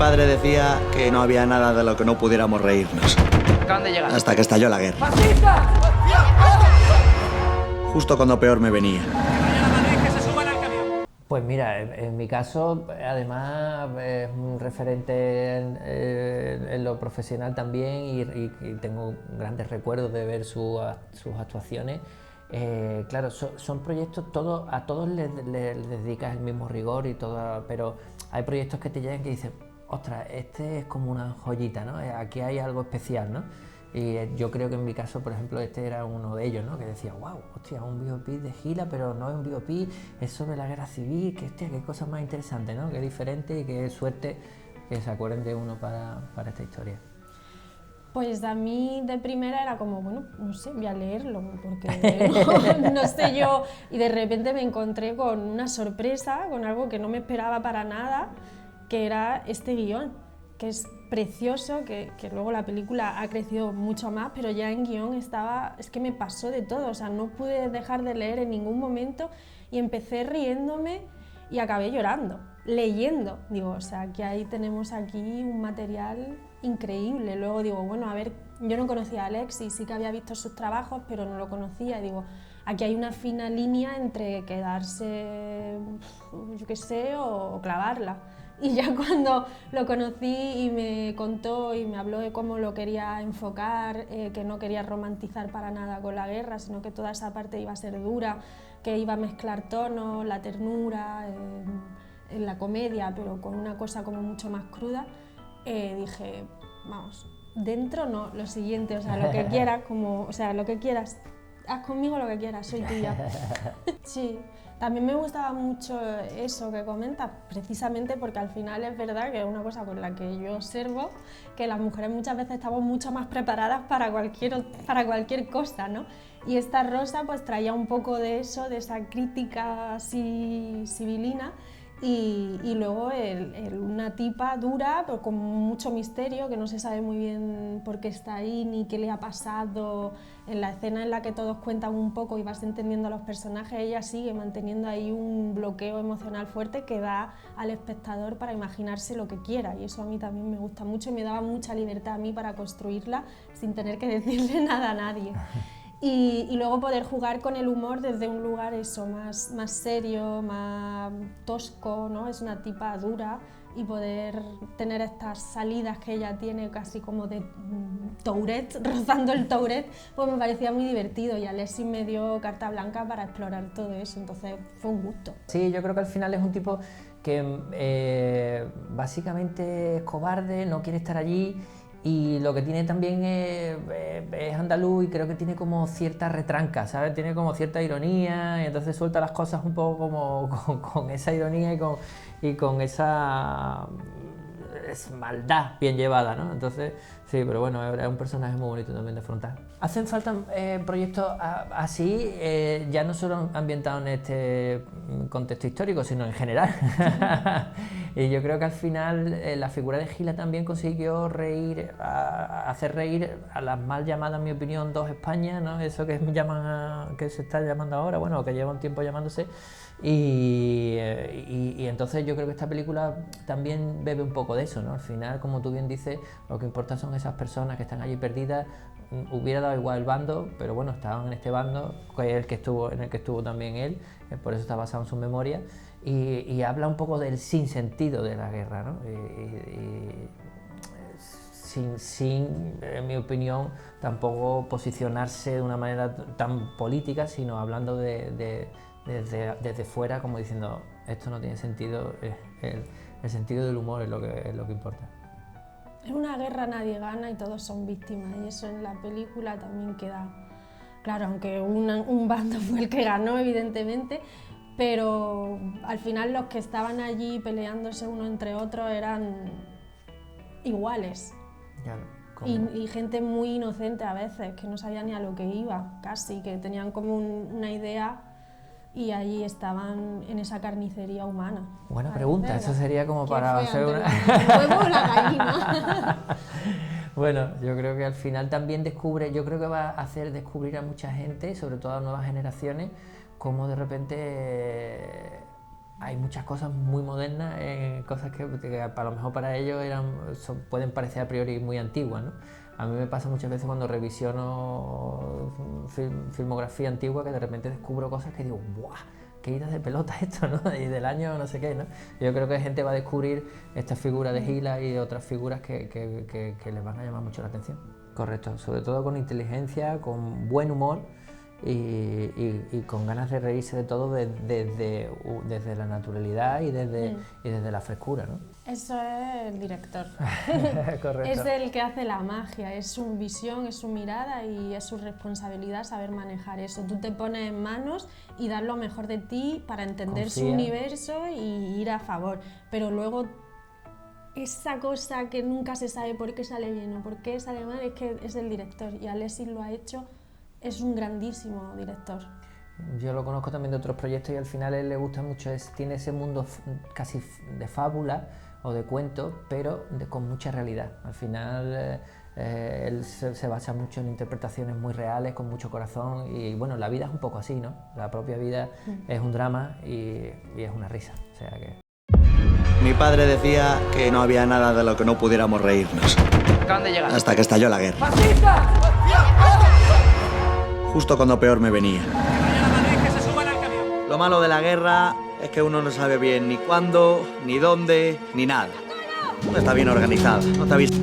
padre decía que no había nada de lo que no pudiéramos reírnos. Acaban de llegar. Hasta que estalló la guerra. ¡Fascistas! Justo cuando peor me venía. Pues mira, en mi caso, además, es un referente en lo profesional también y tengo grandes recuerdos de ver sus actuaciones. Claro, son proyectos, a todos les dedicas el mismo rigor y todo, pero hay proyectos que te llegan que dices, ostras, este es como una joyita, ¿no? Aquí hay algo especial, ¿no? Y yo creo que en mi caso, por ejemplo, este era uno de ellos, ¿no? Que decía, wow, hostia, un biopic de Gila, pero no es un biopic, es sobre la guerra civil, que hostia, qué cosa más interesante, ¿no? Qué diferente y qué suerte que se acuerden de uno para esta historia. Pues a mí de primera era como, bueno, no sé, voy a leerlo, porque no sé yo, y de repente me encontré con una sorpresa, con algo que no me esperaba para nada, que era este guión, que es precioso, que luego la película ha crecido mucho más, pero ya en guión estaba, es que me pasó de todo, o sea, no pude dejar de leer en ningún momento y empecé riéndome y acabé llorando, leyendo, digo, o sea, que ahí tenemos aquí un material increíble. Luego digo, bueno, a ver, yo no conocía a Alexis, sí que había visto sus trabajos, pero no lo conocía, y digo, aquí hay una fina línea entre quedarse, yo qué sé, o clavarla. Y ya cuando lo conocí y me contó y me habló de cómo lo quería enfocar, que no quería romantizar para nada con la guerra, sino que toda esa parte iba a ser dura, que iba a mezclar tonos, la ternura, en la comedia, pero con una cosa como mucho más cruda, dije, vamos, dentro no, lo siguiente, o sea, lo que quieras, lo que quieras, haz conmigo lo que quieras, soy tuya. Sí. También me gustaba mucho eso que comentas, precisamente porque al final es verdad que es una cosa con la que yo observo que las mujeres muchas veces estamos mucho más preparadas para cualquier cosa, ¿no? Y esta Rosa pues traía un poco de eso, de esa crítica así civilina, y luego una tipa dura, pero con mucho misterio, que no se sabe muy bien por qué está ahí ni qué le ha pasado. En la escena en la que todos cuentan un poco y vas entendiendo a los personajes, ella sigue manteniendo ahí un bloqueo emocional fuerte que da al espectador para imaginarse lo que quiera, y eso a mí también me gusta mucho y me daba mucha libertad a mí para construirla sin tener que decirle nada a nadie. Y luego poder jugar con el humor desde un lugar más serio, más tosco, ¿no? Es una tipa dura, y poder tener estas salidas que ella tiene casi como de Tourette, rozando el Tourette, pues me parecía muy divertido, y Alexis me dio carta blanca para explorar todo eso, entonces fue un gusto. Sí, yo creo que al final es un tipo que básicamente es cobarde, no quiere estar allí, y lo que tiene también es andaluz, y creo que tiene como cierta retranca, ¿sabes? Tiene como cierta ironía, y entonces suelta las cosas un poco como con esa ironía y con esa maldad bien llevada, ¿no? Entonces, sí, pero bueno, es un personaje muy bonito también de afrontar. Hacen falta proyectos así, ya no solo ambientados en este contexto histórico, sino en general. Y yo creo que al final la figura de Gila también consiguió hacer reír a las mal llamadas, en mi opinión, dos Españas, ¿no? Eso que que se está llamando ahora, bueno, que lleva un tiempo llamándose. Y entonces yo creo que esta película también bebe un poco de eso, ¿no? Al final, como tú bien dices, lo que importa son esas personas que están allí perdidas. Hubiera dado igual el bando, pero bueno, estaban en este bando, que es en el que estuvo también él, por eso está basado en su memoria, y habla un poco del sinsentido de la guerra, ¿no? Sin, en mi opinión, tampoco posicionarse de una manera tan política, sino hablando desde fuera, como diciendo, esto no tiene sentido, el sentido del humor es lo que importa. En una guerra nadie gana y todos son víctimas, y eso en la película también queda claro, aunque un bando fue el que ganó, evidentemente, pero al final los que estaban allí peleándose uno entre otros eran iguales. Claro, y gente muy inocente a veces, que no sabía ni a lo que iba, casi, que tenían como una idea, y allí estaban en esa carnicería humana. Buena pregunta, eso sería como para hacer una... ¿El huevo o la gallina? Bueno, yo creo que al final también yo creo que va a hacer descubrir a mucha gente, sobre todo a nuevas generaciones, cómo de repente hay muchas cosas muy modernas, cosas que a lo mejor para ellos pueden parecer a priori muy antiguas, ¿no? A mí me pasa muchas veces cuando revisiono filmografía antigua que de repente descubro cosas que digo, ¡buah! ¡Qué ida de pelota esto!, ¿no? Y del año no sé qué, ¿no? Yo creo que la gente va a descubrir esta figura de Gila y otras figuras que les van a llamar mucho la atención. Correcto, sobre todo con inteligencia, con buen humor y con ganas de reírse de todo desde la naturalidad y desde la frescura, ¿no? Eso es el director. Correcto. Es el que hace la magia, es su visión, es su mirada y es su responsabilidad saber manejar eso. Tú te pones en manos y das lo mejor de ti para entender su universo y ir a favor, pero luego esa cosa que nunca se sabe por qué sale bien o por qué sale mal es que es el director, y Alexis lo ha hecho, es un grandísimo director. Yo lo conozco también de otros proyectos y al final a él le gusta mucho, tiene ese mundo casi de fábula o de cuento, pero con mucha realidad. Al final él se basa mucho en interpretaciones muy reales, con mucho corazón, y bueno, la vida es un poco así, ¿no? La propia vida es un drama y es una risa, o sea que... Mi padre decía que no había nada de lo que no pudiéramos reírnos. Acaban de llegar. Hasta que estalló la guerra. ¡Fascistas! Justo cuando peor me venía. Lo malo de la guerra es que uno no sabe bien ni cuándo, ni dónde, ni nada. No está bien organizado. ¿No te has visto?